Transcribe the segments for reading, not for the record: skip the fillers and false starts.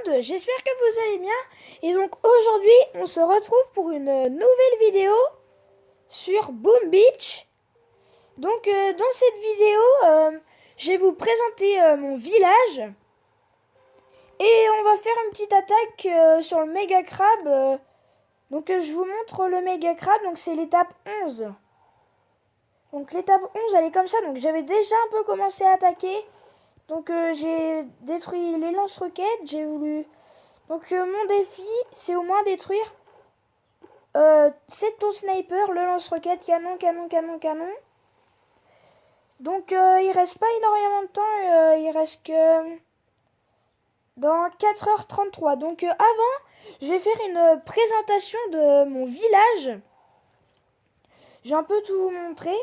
monde, j'espère que vous allez bien. Et donc aujourd'hui, on se retrouve pour une nouvelle vidéo sur Boom Beach. Donc dans cette vidéo, je vais vous présenter mon village. Et on va faire une petite attaque sur le méga crabe. Donc je vous montre le méga crabe, donc c'est l'étape 11. Donc l'étape 11, elle est comme ça, donc j'avais déjà un peu commencé à attaquer. Donc j'ai détruit les lance-roquettes, j'ai voulu... Donc mon défi, c'est au moins détruire 7 tons sniper, le lance-roquette, canon. Donc il reste pas énormément de temps, il reste que dans 4h33. Donc avant, je vais faire une présentation de mon village. J'ai un peu tout vous montrer.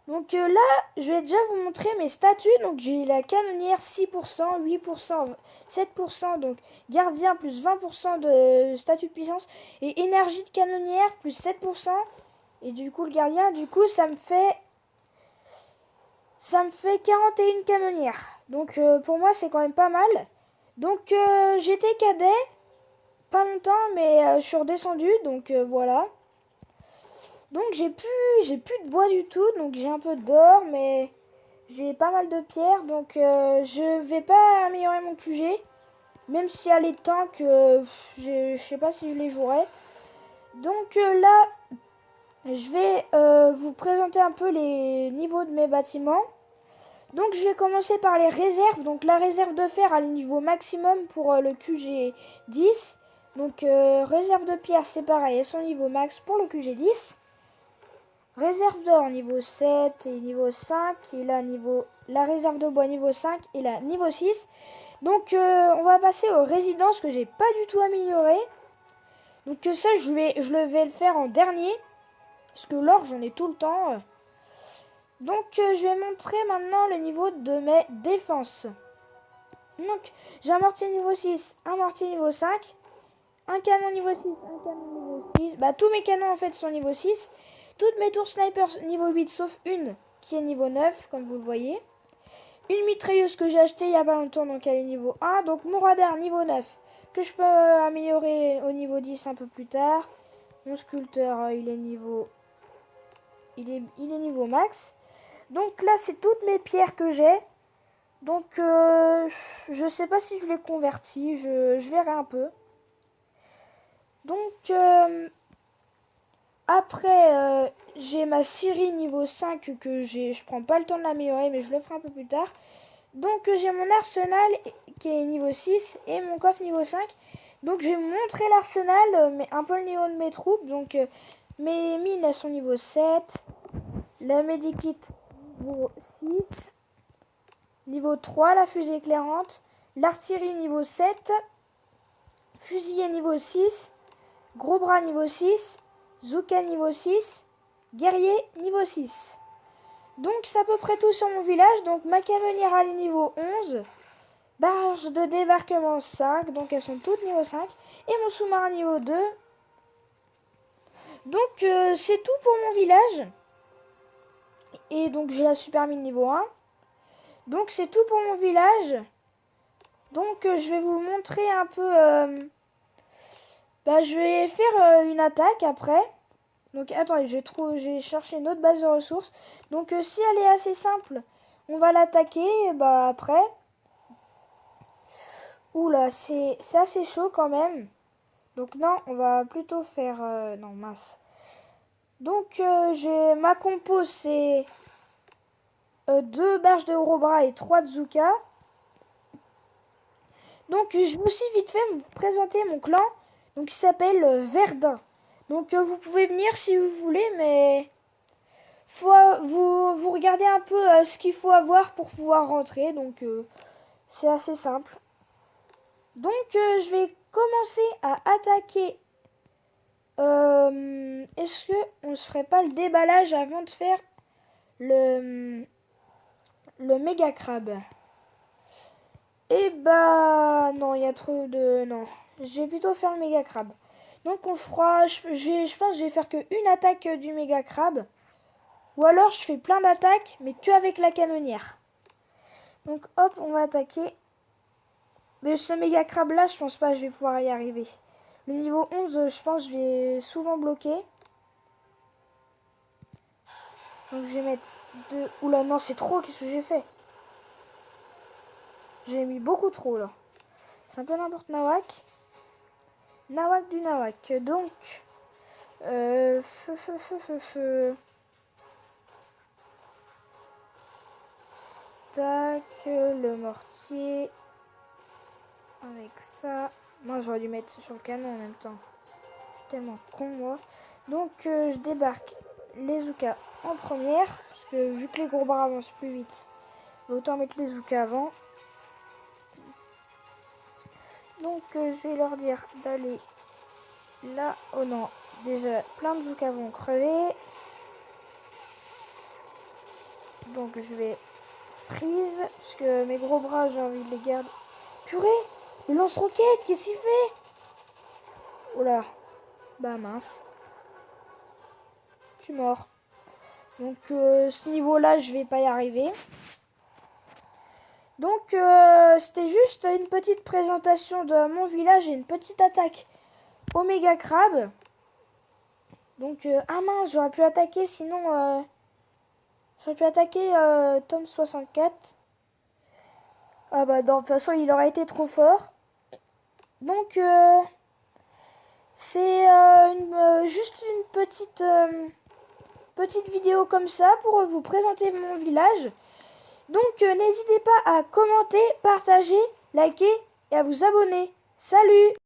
Donc là, je vais déjà vous montrer mes statuts. Donc j'ai la canonnière 6%, 8%, 7%. Donc gardien plus 20% de statut de puissance. Et énergie de canonnière plus 7%. Et du coup le gardien, du coup ça me fait 41 canonnières. Donc pour moi c'est quand même pas mal. Donc j'étais cadet, pas longtemps, mais je suis redescendu. Donc voilà. Donc j'ai plus de bois du tout, donc j'ai un peu d'or, mais j'ai pas mal de pierres, donc je vais pas améliorer mon QG, même si à les tanks, je sais pas si je les jouerai. Donc là, je vais vous présenter un peu les niveaux de mes bâtiments. Donc je vais commencer par les réserves. Donc la réserve de fer a le niveau maximum pour le QG 10. Donc réserve de pierre c'est pareil, elles sont niveau max pour le QG 10. Réserve d'or niveau 7 et niveau 5 et la réserve de bois niveau 5 et la niveau 6. Donc on va passer aux résidences que j'ai pas du tout amélioré. Donc ça je vais le faire en dernier parce que l'or j'en ai tout le temps. Donc je vais montrer maintenant le niveau de mes défenses. Donc j'ai un mortier niveau 6, un mortier niveau 5, un canon niveau 6, un canon niveau 6. Bah tous mes canons en fait sont niveau 6. Toutes mes tours sniper niveau 8 sauf une qui est niveau 9 comme vous le voyez. Une mitrailleuse que j'ai achetée il n'y a pas longtemps donc elle est niveau 1. Donc mon radar niveau 9 que je peux améliorer au niveau 10 un peu plus tard. Mon sculpteur il est niveau max. Donc là c'est toutes mes pierres que j'ai. Donc je sais pas si je les convertis, je verrai un peu. Donc après, j'ai ma scierie niveau 5 que je prends pas le temps de l'améliorer, mais je le ferai un peu plus tard. Donc j'ai mon arsenal qui est niveau 6 et mon coffre niveau 5. Donc je vais vous montrer l'arsenal, mais un peu le niveau de mes troupes. Donc mes mines elles sont niveau 7. La medikit niveau 6. Niveau 3, la fusée éclairante. L'artillerie niveau 7. Fusilier niveau 6. Gros bras niveau 6. Zuka niveau 6, guerrier niveau 6. Donc c'est à peu près tout sur mon village. Donc ma canonnière elle est niveau 11. Barge de débarquement 5, donc elles sont toutes niveau 5. Et mon sous-marin niveau 2. Donc c'est tout pour mon village. Et donc j'ai la super mine niveau 1. Donc c'est tout pour mon village. Donc je vais vous montrer un peu... je vais faire une attaque après. Donc attendez, je vais chercher une autre base de ressources. Donc si elle est assez simple, on va l'attaquer. Après. Oula, c'est assez chaud quand même. Donc non, on va plutôt faire... non, mince. Donc j'ai ma compo, c'est 2 barges de gros bras et 3 de Zuka. Donc je vais aussi vite fait vous présenter mon clan. Donc il s'appelle Verdun. Donc vous pouvez venir si vous voulez, mais vous regardez un peu ce qu'il faut avoir pour pouvoir rentrer. Donc c'est assez simple. Donc je vais commencer à attaquer. Est-ce que on se ferait pas le déballage avant de faire le méga crabe? Non, il y a trop de... Non, je vais plutôt faire le méga crabe. Donc on fera... Je pense que je vais faire qu'une attaque du méga crabe. Ou alors je fais plein d'attaques, mais que avec la canonnière. Donc hop, on va attaquer. Mais ce méga crabe là, je pense pas que je vais pouvoir y arriver. Le niveau 11, je pense que je vais souvent bloquer. Donc je vais mettre 2. Oula non, c'est trop, qu'est-ce que j'ai fait? J'ai mis beaucoup trop là. C'est un peu n'importe nawak. Nawak du nawak. Donc, feu. Tac, le mortier. Avec ça. Moi j'aurais dû mettre sur le canon en même temps. Je suis tellement con moi. Donc je débarque les Zoukas en première. Parce que vu que les gros bras avancent plus vite, autant mettre les Zoukas avant. Donc je vais leur dire d'aller là. Oh non, déjà plein de Zoukas vont crever. Donc je vais freeze. Parce que mes gros bras j'ai envie de les garder. Purée, le lance-roquette, qu'est-ce qu'il fait? Oh là, bah mince. Je suis mort. Donc ce niveau-là, je vais pas y arriver. Donc c'était juste une petite présentation de mon village et une petite attaque au méga crabe. Donc ah mince, j'aurais pu attaquer sinon j'aurais pu attaquer Tom 64. Ah bah non, de toute façon, il aurait été trop fort. Donc c'est juste une petite vidéo comme ça pour vous présenter mon village. Donc n'hésitez pas à commenter, partager, liker et à vous abonner. Salut!